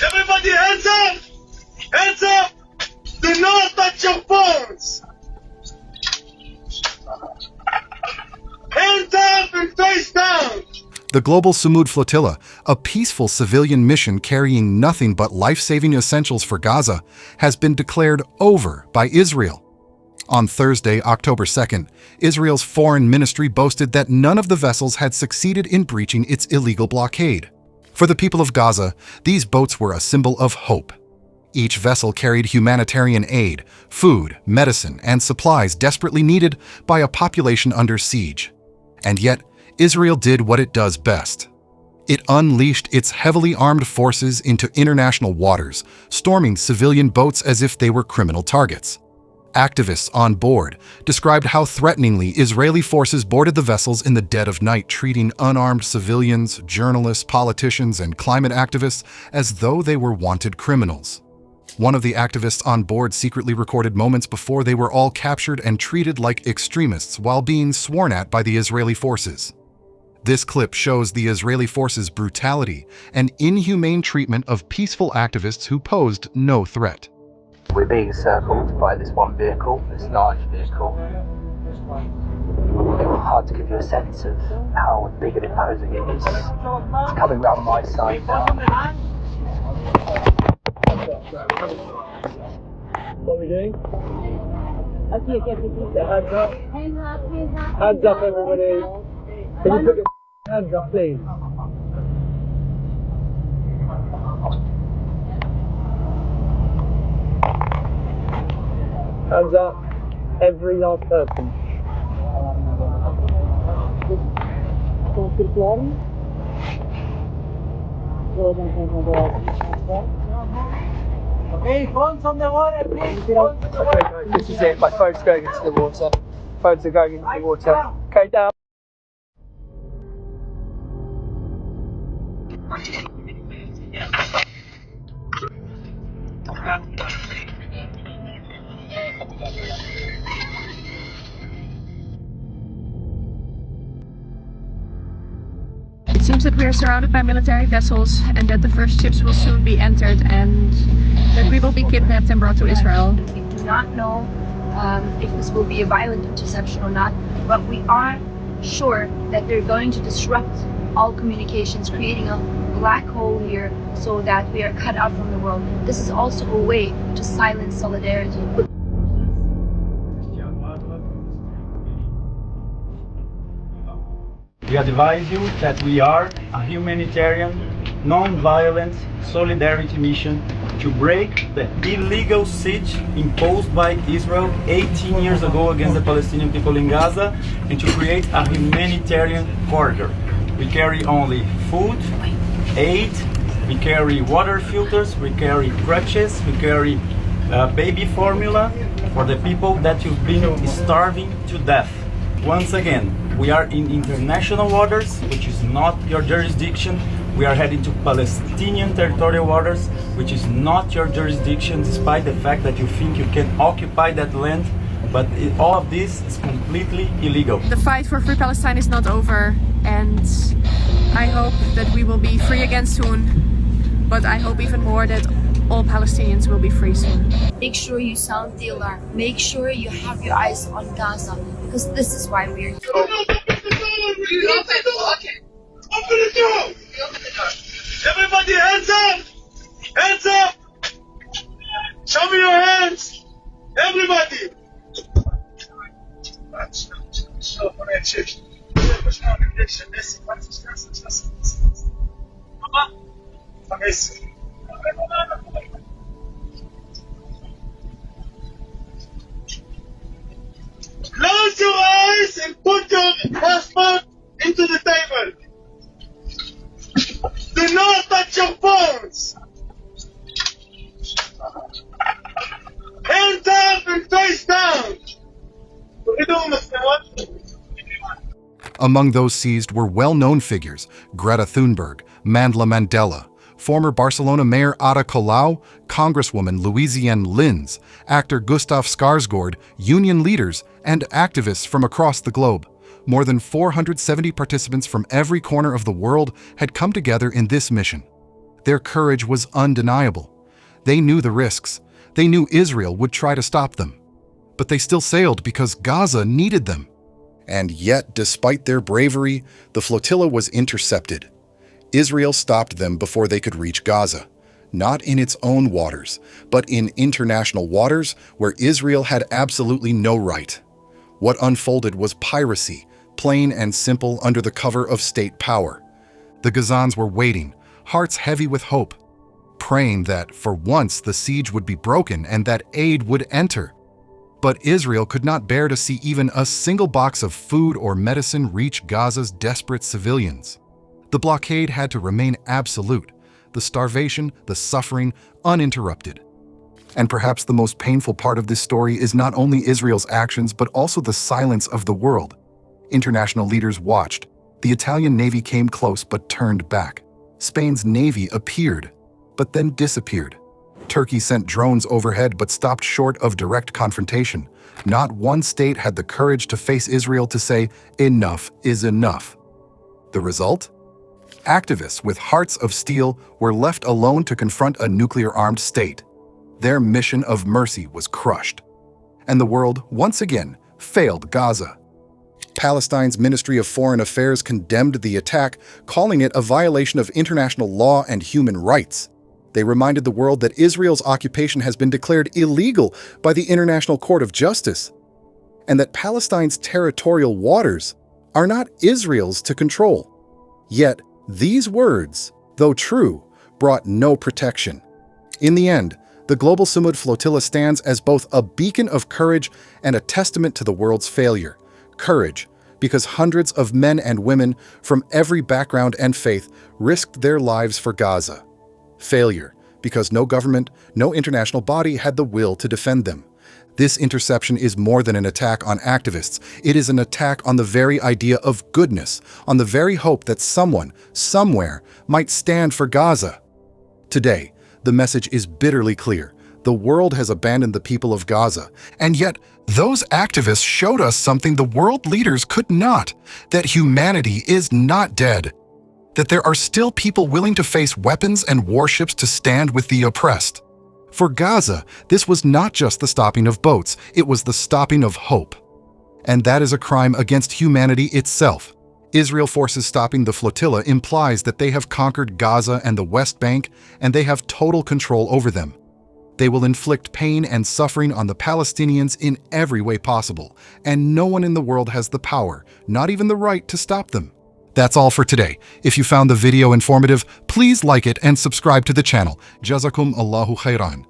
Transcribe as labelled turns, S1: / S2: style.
S1: Everybody hands up! Hands up! Do not touch your phones! Hands up and face down!
S2: The Global Samud Flotilla, a peaceful civilian mission carrying nothing but life-saving essentials for Gaza, has been declared over by Israel. On Thursday, October 2nd, Israel's foreign ministry boasted that none of the vessels had succeeded in breaching its illegal blockade. For the people of Gaza, these boats were a symbol of hope. Each vessel carried humanitarian aid, food, medicine, and supplies desperately needed by a population under siege. And yet, Israel did what it does best. It unleashed its heavily armed forces into international waters, storming civilian boats as if they were criminal targets. Activists on board described how threateningly Israeli forces boarded the vessels in the dead of night, treating unarmed civilians, journalists, politicians, and climate activists as though they were wanted criminals. One of the activists on board secretly recorded moments before they were all captured and treated like extremists while being sworn at by the Israeli forces. This clip shows the Israeli forces' brutality and inhumane treatment of peaceful activists who posed no threat.
S3: We're being circled by this one vehicle, this large vehicle. It's hard to give you a sense of how big and imposing it is. It's coming round my side now.
S4: What are we doing? Hands up. Hands up, everybody. Can you put your hands up, please? Hands up, every last person. Hey, phones on the water, please. Okay, guys, this is it. My phone's going into the water. Phones are going into the water. Okay, down.
S5: It seems that we are surrounded by military vessels and that the first ships will soon be entered and that we will be kidnapped and brought to Israel.
S6: We do not know if this will be a violent interception or not, but we are sure that they're going to disrupt all communications, creating a black hole here so that we are cut out from the world. This is also a way to silence solidarity.
S7: We advise you that we are a humanitarian, non-violent solidarity mission to break the illegal siege imposed by Israel 18 years ago against the Palestinian people in Gaza and to create a humanitarian corridor. We carry only food, aid, we carry water filters, we carry crutches, we carry baby formula for the people that you've been starving to death. Once again, we are in international waters, which is not your jurisdiction. We are heading to Palestinian territorial waters, which is not your jurisdiction, despite the fact that you think you can occupy that land. But all of this is completely illegal.
S5: The fight for free Palestine is not over, and I hope that we will be free again soon. But I hope even more that all Palestinians will be free soon.
S6: Make sure you sound the alarm. Make sure you have your eyes on Gaza, because this is why we're here.
S1: Open the door! Open the door! Everybody hands up! Hands up! Show me your hands! Everybody! Close your eyes and put your passport into the table. Do not touch your phones. Hands up and face down.
S2: Among those seized were well-known figures: Greta Thunberg, Mandla Mandela, former Barcelona Mayor Ada Colau, Congresswoman Luizianne Lins, actor Gustaf Skarsgård, union leaders, and activists from across the globe. More than 470 participants from every corner of the world had come together in this mission. Their courage was undeniable. They knew the risks. They knew Israel would try to stop them. But they still sailed because Gaza needed them. And yet, despite their bravery, the flotilla was intercepted. Israel stopped them before they could reach Gaza, not in its own waters, but in international waters where Israel had absolutely no right. What unfolded was piracy, plain and simple under the cover of state power. The Gazans were waiting, hearts heavy with hope, praying that, for once, the siege would be broken and that aid would enter. But Israel could not bear to see even a single box of food or medicine reach Gaza's desperate civilians. The blockade had to remain absolute, the starvation, the suffering, uninterrupted. And perhaps the most painful part of this story is not only Israel's actions, but also the silence of the world. International leaders watched. The Italian Navy came close but turned back. Spain's Navy appeared, but then disappeared. Turkey sent drones overhead but stopped short of direct confrontation. Not one state had the courage to face Israel to say, enough is enough. The result? Activists with hearts of steel were left alone to confront a nuclear-armed state. Their mission of mercy was crushed. And the world, once again, failed Gaza. Palestine's Ministry of Foreign Affairs condemned the attack, calling it a violation of international law and human rights. They reminded the world that Israel's occupation has been declared illegal by the International Court of Justice, and that Palestine's territorial waters are not Israel's to control. Yet, these words, though true, brought no protection. In the end, the Global Samud Flotilla stands as both a beacon of courage and a testament to the world's failure. Courage, because hundreds of men and women from every background and faith risked their lives for Gaza. Failure, because no government, no international body had the will to defend them. This interception is more than an attack on activists. It is an attack on the very idea of goodness, on the very hope that someone, somewhere, might stand for Gaza. Today, the message is bitterly clear. The world has abandoned the people of Gaza, and yet those activists showed us something the world leaders could not, that humanity is not dead. That there are still people willing to face weapons and warships to stand with the oppressed. For Gaza, this was not just the stopping of boats, it was the stopping of hope. And that is a crime against humanity itself. Israel forces stopping the flotilla implies that they have conquered Gaza and the West Bank, and they have total control over them. They will inflict pain and suffering on the Palestinians in every way possible, and no one in the world has the power, not even the right, to stop them. That's all for today. If you found the video informative, please like it and subscribe to the channel. Jazakum Allahu khairan.